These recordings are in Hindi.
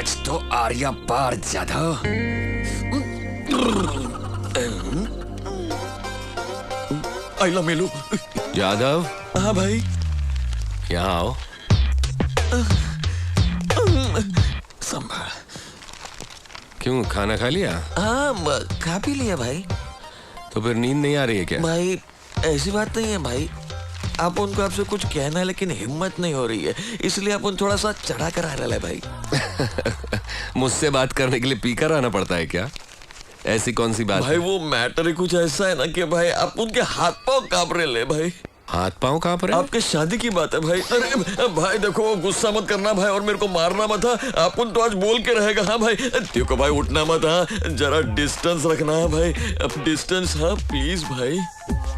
आज तो आर्या पार जाधव। आइला मेलू। जाधव, हाँ भाई। यहाँ आओ। संभाल। क्यों, खाना खा लिया? हाँ खा भी लिया भाई। तो फिर नींद नहीं आ रही है क्या? भाई ऐसी बात नहीं है भाई, आप उनको आपसे कुछ कहना है लेकिन हिम्मत नहीं हो रही है, इसलिए आप उन थोड़ा सा चढ़ा कर आ रहा है भाई। मुझसे बात करने के लिए पीकर आना पड़ता है क्या? ऐसी कौन सी बात भाई है? वो मैटर ही कुछ ऐसा है ना कि भाई आप उनके हाथ पांव कांप रहे ले भाई। हाथ पांव कहाँ पर है? आपके शादी की बात है भाई। अरे भाई देखो, वो गुस्सा मत करना भाई और मेरे को मारना मत। हाँ आप उन तो आज बोल के रहेगा। हाँ भाई देखो भाई, उठना मत। हाँ जरा डिस्टेंस रखना है भाई, अब डिस्टेंस। हाँ प्लीज भाई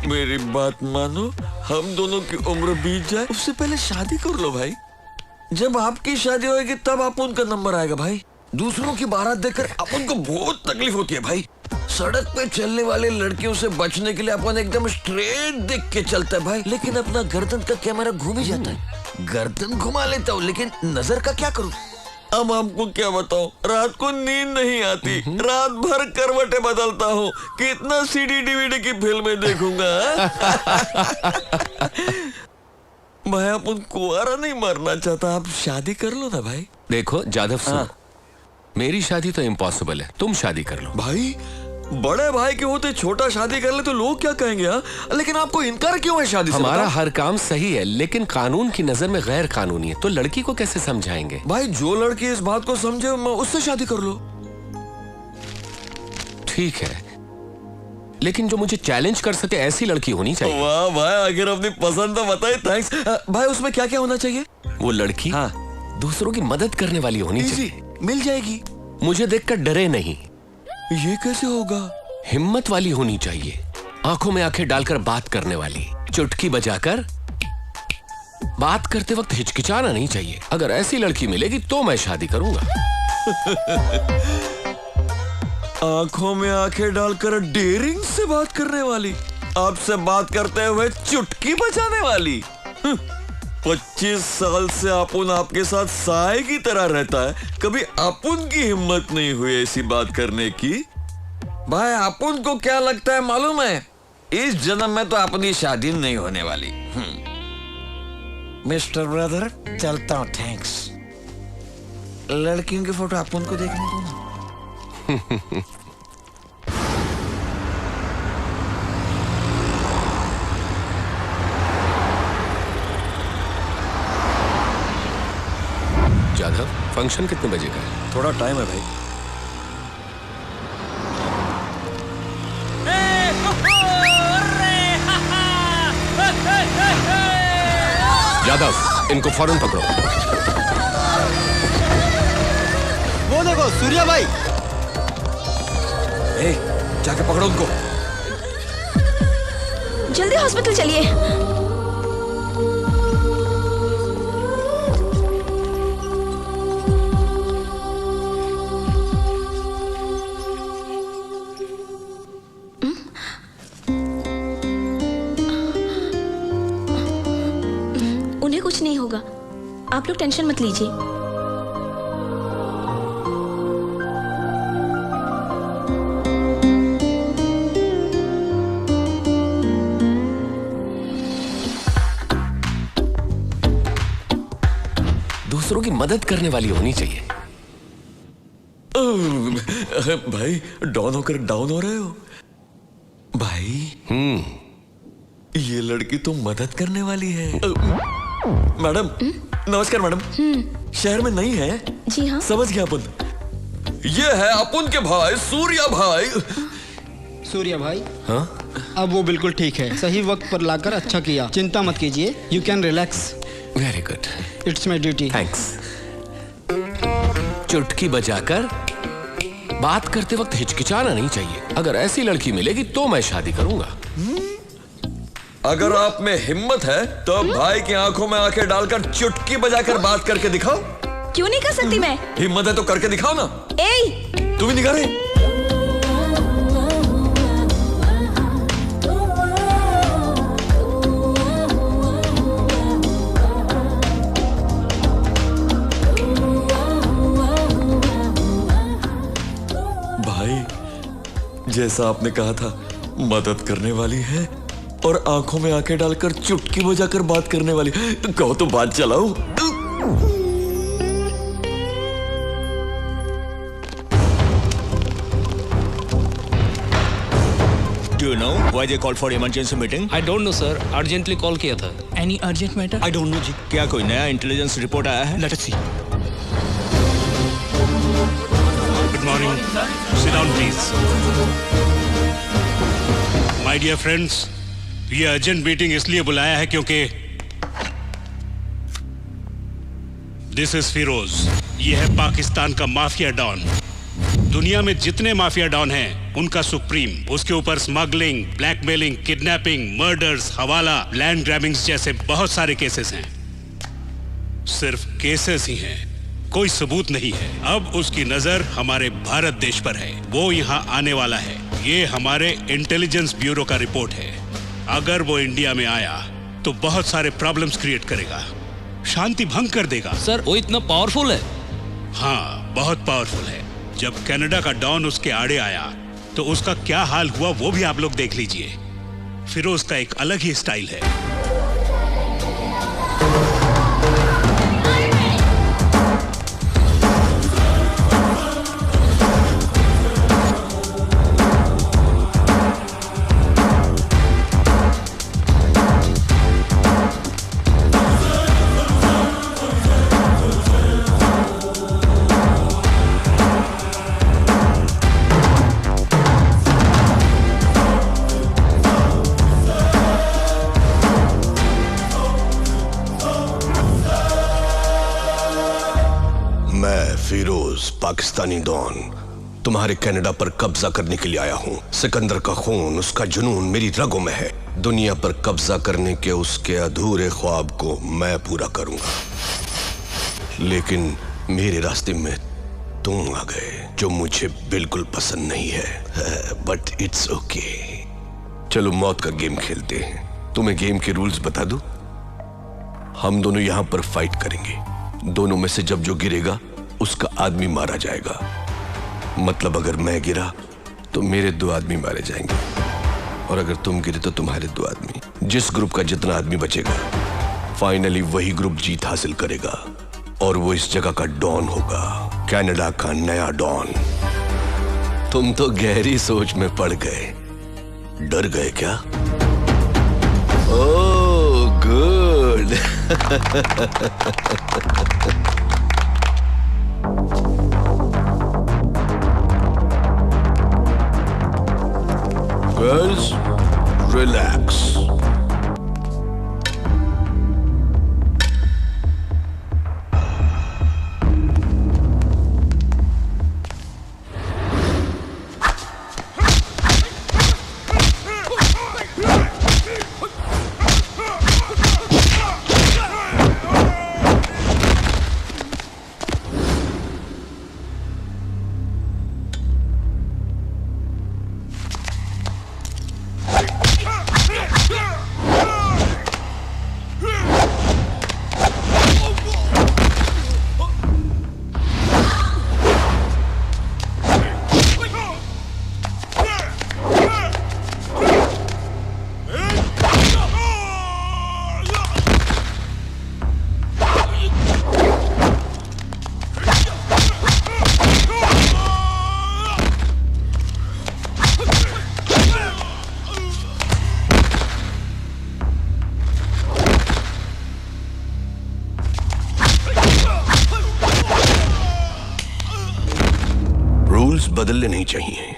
मेरी बात मानो, हम दोनों की उम्र बीत जाए उससे पहले शादी कर लो भाई। जब आपकी शादी होगी तब आप उनका नंबर आएगा भाई। दूसरों की बारात देखकर अपन को बहुत तकलीफ होती है भाई। सड़क पे चलने वाले लड़कियों से बचने के लिए अपन एकदम स्ट्रेट देख के चलता है भाई, लेकिन अपना गर्दन का कैमरा घूम ही जाता है। गर्दन घुमा लेता हूँ लेकिन नजर का क्या करूँ। अब आपको क्या बताऊं, रात को नींद नहीं आती, रात भर करवटें बदलता हूँ, कितना सीडी डीवीडी की फिल्में देखूंगा। भाई अपन कुंवारा नहीं मरना चाहता, आप शादी कर लो ना भाई। देखो जाधव सुनो, मेरी शादी तो इम्पॉसिबल है, तुम शादी कर लो। भाई बड़े भाई के होते छोटा शादी कर ले तो लोग क्या कहेंगे। हाँ लेकिन आपको इनकार क्यों है शादी से? हमारा हर काम सही है लेकिन कानून की नजर में गैर कानूनी है, तो लड़की को कैसे समझाएंगे? भाई जो लड़की इस बात को समझे उससे शादी कर लो। ठीक है, लेकिन जो मुझे चैलेंज कर सके ऐसी लड़की होनी चाहिए। वाह भाई, अगर अपनी पसंद तो बताइए। थैंक्स भाई। उसमें क्या क्या होना चाहिए? वो लड़की दूसरों की मदद करने वाली होनी चाहिए। मिल जाएगी। मुझे देखकर डरे नहीं। ये कैसे होगा? हिम्मत वाली होनी चाहिए, आंखों में आंखें डालकर बात करने वाली, चुटकी बजाकर बात करते वक्त हिचकिचाना नहीं चाहिए। अगर ऐसी लड़की मिलेगी तो मैं शादी करूंगा। आंखों में आंखें डालकर डेयरिंग से बात करने वाली, आपसे बात करते हुए चुटकी बजाने वाली। 25 साल से अपुन आपके साथ साए की तरह रहता है, कभी अपुन की हिम्मत नहीं हुई ऐसी बात करने की। भाई अपुन को क्या लगता है मालूम है, इस जन्म में तो अपनी शादी नहीं होने वाली। मिस्टर ब्रदर चलता हूँ, थैंक्स। लड़कियों की फोटो अपुन को देखने दो ना। जाधव, फंक्शन कितने बजे का है? थोड़ा टाइम है भाई। जाधव, इनको फौरन पकड़ो। वो देखो सूर्या भाई। जाके पकड़ो उनको। जल्दी हॉस्पिटल चलिए। उन्हें कुछ नहीं होगा, आप लोग टेंशन मत लीजिए। दूसरों की मदद करने वाली होनी चाहिए। भाई डाउन होकर डाउन हो रहे हो भाई। ये लड़की तो मदद करने वाली है। मैडम नमस्कार मैडम। शहर में नहीं है? जी हाँ समझ गया अपन। ये है अपन के भाई सूर्या भाई। सूर्या भाई हाँ? अब वो बिल्कुल ठीक है, सही वक्त पर लाकर अच्छा किया, चिंता मत कीजिए, you can relax. Very good, it's my duty. Thanks. चुटकी बजाकर बात करते वक्त हिचकिचाना नहीं चाहिए। अगर ऐसी लड़की मिलेगी तो मैं शादी करूंगा। अगर आप में हिम्मत है तो भाई की आंखों में आंखें डालकर चुटकी बजाकर बात करके दिखाओ। क्यों नहीं कर सकती मैं? हिम्मत है तो करके दिखाओ ना। तू भी निकाल रही। जैसा आपने कहा था, मदद करने वाली है और आंखों में आंखें डालकर चुटकी बजाकर बात करने वाली। कहो तो बात चलाओ। Do you know why they called for emergency meeting? I don't know sir, urgently call किया था। Any urgent matter? I don't know जी। क्या कोई नया इंटेलिजेंस रिपोर्ट आया है? Let us see. Good morning. Sit down, please. My dear friends, ये अर्जेंट मीटिंग इसलिए बुलाया है क्योंकि दिस इज फिरोज। ये है पाकिस्तान का माफिया डॉन। दुनिया में जितने माफिया डॉन हैं, उनका सुप्रीम। उसके ऊपर स्मगलिंग, ब्लैकमेलिंग, किडनैपिंग, मर्डर्स, हवाला, लैंड ग्रैबिंग्स जैसे बहुत सारे केसेस हैं। सिर्फ केसेस ही हैं, कोई सबूत नहीं है। अब उसकी नजर हमारे भारत देश पर है। वो यहाँ आने वाला है। ये हमारे इंटेलिजेंस ब्यूरो का रिपोर्ट है। अगर वो इंडिया में आया तो बहुत सारे प्रॉब्लम्स क्रिएट करेगा, शांति भंग कर देगा। सर वो इतना पावरफुल है? हाँ, बहुत पावरफुल है। जब कनाडा का डॉन उसके आड़े आया तो उसका क्या हाल हुआ वो भी आप लोग देख लीजिए। फिरोज का एक अलग ही स्टाइल है। फिरोज, पाकिस्तानी डॉन, तुम्हारे कनाडा पर कब्जा करने के लिए आया हूँ। सिकंदर का खून, उसका जुनून मेरी रगों में है। दुनिया पर कब्जा करने के उसके अधूरे ख्वाब को मैं पूरा करूंगा। लेकिन मेरे रास्ते में तुम आ गए, जो मुझे बिल्कुल पसंद नहीं है, बट इट्स ओके। चलो मौत का गेम खेलते हैं। तुम्हें गेम के रूल्स बता दूं? हम दोनों यहां पर फाइट करेंगे। दोनों में से जब जो गिरेगा उसका आदमी मारा जाएगा। मतलब अगर मैं गिरा तो मेरे 2 आदमी मारे जाएंगे, और अगर तुम गिरे तो तुम्हारे 2 आदमी। जिस ग्रुप का जितना आदमी बचेगा, फाइनली वही ग्रुप जीत हासिल करेगा, और वो इस जगह का डॉन होगा, कनाडा का नया डॉन। तुम तो गहरी सोच में पड़ गए। डर गए क्या? Oh good. Girls, relax. बदलने नहीं चाहिए।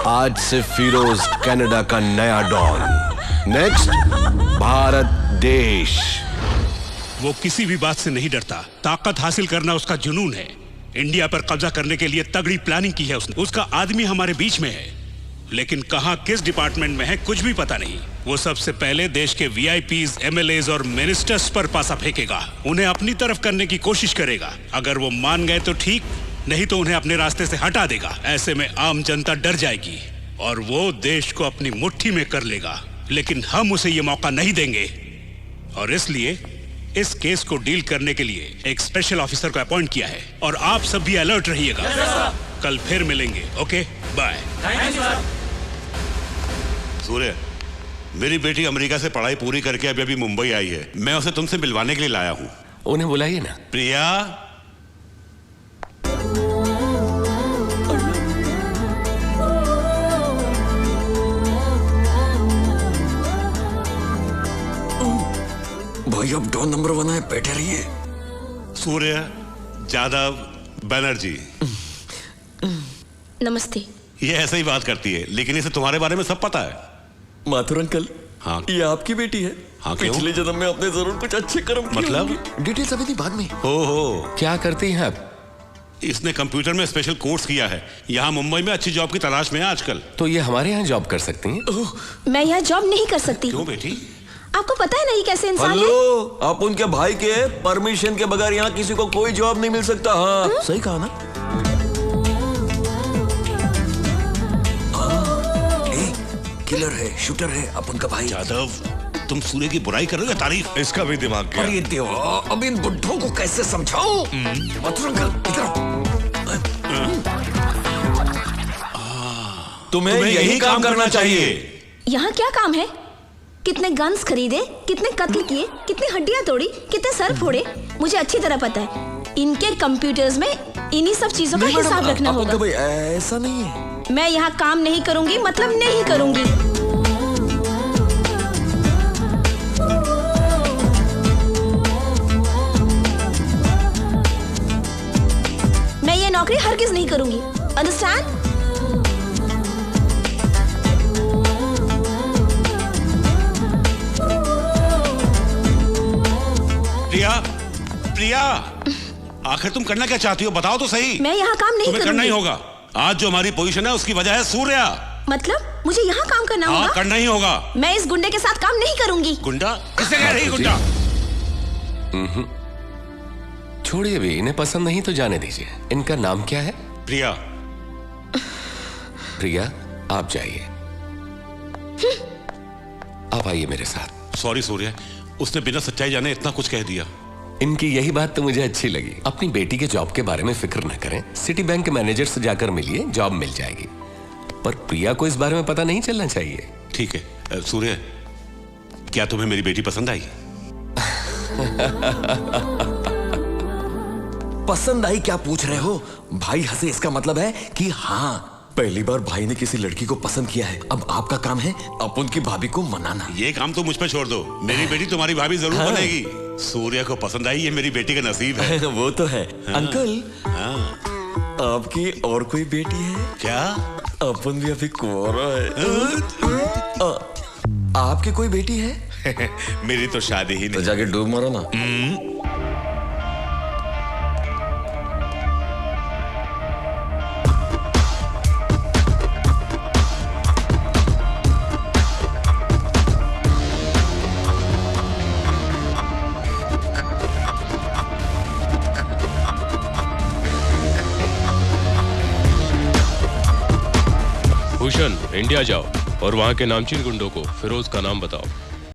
आज से फिरोज कनाडा का नया डॉन। नेक्स्ट, भारत देश। वो किसी भी बात से नहीं डरता। ताकत हासिल करना उसका जुनून है। इंडिया पर कब्जा करने के लिए तगड़ी प्लानिंग की है उसने। उसका आदमी हमारे बीच में है, लेकिन कहां किस डिपार्टमेंट में है कुछ भी पता नहीं। वो सबसे पहले देश के वीआईपीज, एमएलएज और मिनिस्टर्स पर पासा फेंकेगा। उन्हें अपनी तरफ करने की कोशिश करेगा। अगर वो मान गए तो ठीक, नहीं तो उन्हें अपने रास्ते से हटा देगा। ऐसे में आम जनता डर जाएगी और वो देश को अपनी मुट्ठी में कर लेगा। लेकिन हम उसे ये मौका नहीं देंगे और इसलिए इस केस को डील करने के लिए एक स्पेशल ऑफिसर को अपॉइंट किया है और आप सब भी अलर्ट रहिएगा। कल फिर मिलेंगे। Okay, bye. सूर्य, मेरी बेटी अमेरिका से पढ़ाई पूरी करके अभी अभी मुंबई आई है। मैं उसे तुमसे मिलवाने के लिए लाया हूँ। उन्हें बुलाइए ना। प्रिया, भाई अब डॉन नंबर 1 है, बैठे रहिए। सूर्य यादव बनर्जी। नमस्ते। ये ऐसे ही बात करती है, लेकिन इसे तुम्हारे बारे में सब पता है। माथुर अंकल, हाँ। ये आपकी बेटी है। हाँ, क्यों? पिछले जन्म में आपने जरूर कुछ अच्छे कर्म किए मतलब? होंगे। डिटेल्स अभी नहीं, बाद में। हो क्या करती हैं आप? इसने कंप्यूटर में स्पेशल कोर्स किया है। यहाँ मुंबई में अच्छी जॉब की तलाश में है आजकल। तो ये हमारे यहाँ जॉब कर सकती हैं? मैं यहाँ जॉब नहीं कर सकती। क्यों बेटी? आपको पता है नहीं कैसे इंसान है? हेलो, आप उनके भाई के परमिशन के बगैर यहाँ किसी को कोई जॉब नहीं मिल सकता। हाँ, सही कहा ना? किलर है, शूटर है, अपन का भाई। यादव, तुम सूर्य की बुराई कर रहे हो या तारीफ? इसका भी दिमाग क्या? अरे देवा, अब इन बुड्ढों को कैसे समझाओ? माथुर अंकल, इधर आओ। तुम्हें यही काम करना चाहिए। यहाँ क्या काम है? कितने गन्स खरीदे, कितने कत्ल किए, कितनी हड्डियां तोड़ी, कितने सर फोड़े, मुझे अच्छी तरह पता है। इनके कंप्यूटर्स में इन्हीं सब चीजों का हिसाब रखना होगा। भाई ऐसा नहीं है। मैं यहाँ काम नहीं करूंगी, मतलब नहीं करूंगी। मैं ये नौकरी हरगिज नहीं करूंगी। अंडरस्टैंड? प्रिया, प्रिया, आखिर तुम करना क्या चाहती हो? बताओ तो सही। मैं यहाँ काम नहीं तुम्हें करना करूंगी। ही होगा। आज जो हमारी पोजीशन है उसकी वजह है सूर्या। मतलब मुझे यहाँ काम करना हाँ, होगा? करना ही होगा। मैं इस गुंडे के साथ काम नहीं करूंगी। गुंडा? किससे कह रही गुंडा? छोड़िए भी, इन्हें पसंद नहीं तो जाने दीजिए। इनका नाम क्या है? प्रिया। प्रिया, आप जाइए। आप आइए मेरे साथ। सॉरी सूर्य, उसने बिना सच्चाई जाने इतना कुछ कह दिया। इनकी यही बात तो मुझे अच्छी लगी। अपनी बेटी के जॉब के बारे में फिक्र न करें, सिटी बैंक के मैनेजर से जाकर मिलिए, जॉब मिल जाएगी। पर प्रिया को इस बारे में पता नहीं चलना चाहिए। ठीक है। सूर्य, क्या तुम्हें मेरी बेटी पसंद आई? पसंद आई क्या पूछ रहे हो? भाई हंसे, इसका मतलब है कि हाँ, पहली बार भाई ने किसी लड़की को पसंद किया है। अब आपका काम है अब उनकी भाभी को मनाना। ये काम तो मुझ पे छोड़ दो। मेरी बेटी तुम्हारी भाभी जरूर हाँ। बनेगी। सूर्य को पसंद आई, ये मेरी बेटी का नसीब है। वो तो है। हाँ। अंकल, हाँ। आपकी और कोई बेटी है क्या? अपन भी अभी कुंवारा है। आपकी कोई बेटी है? मेरी तो शादी ही तो नहीं। जाके डूब मारो ना। भूषण, इंडिया जाओ और वहाँ के नामचीन गुंडों को फिरोज का नाम बताओ।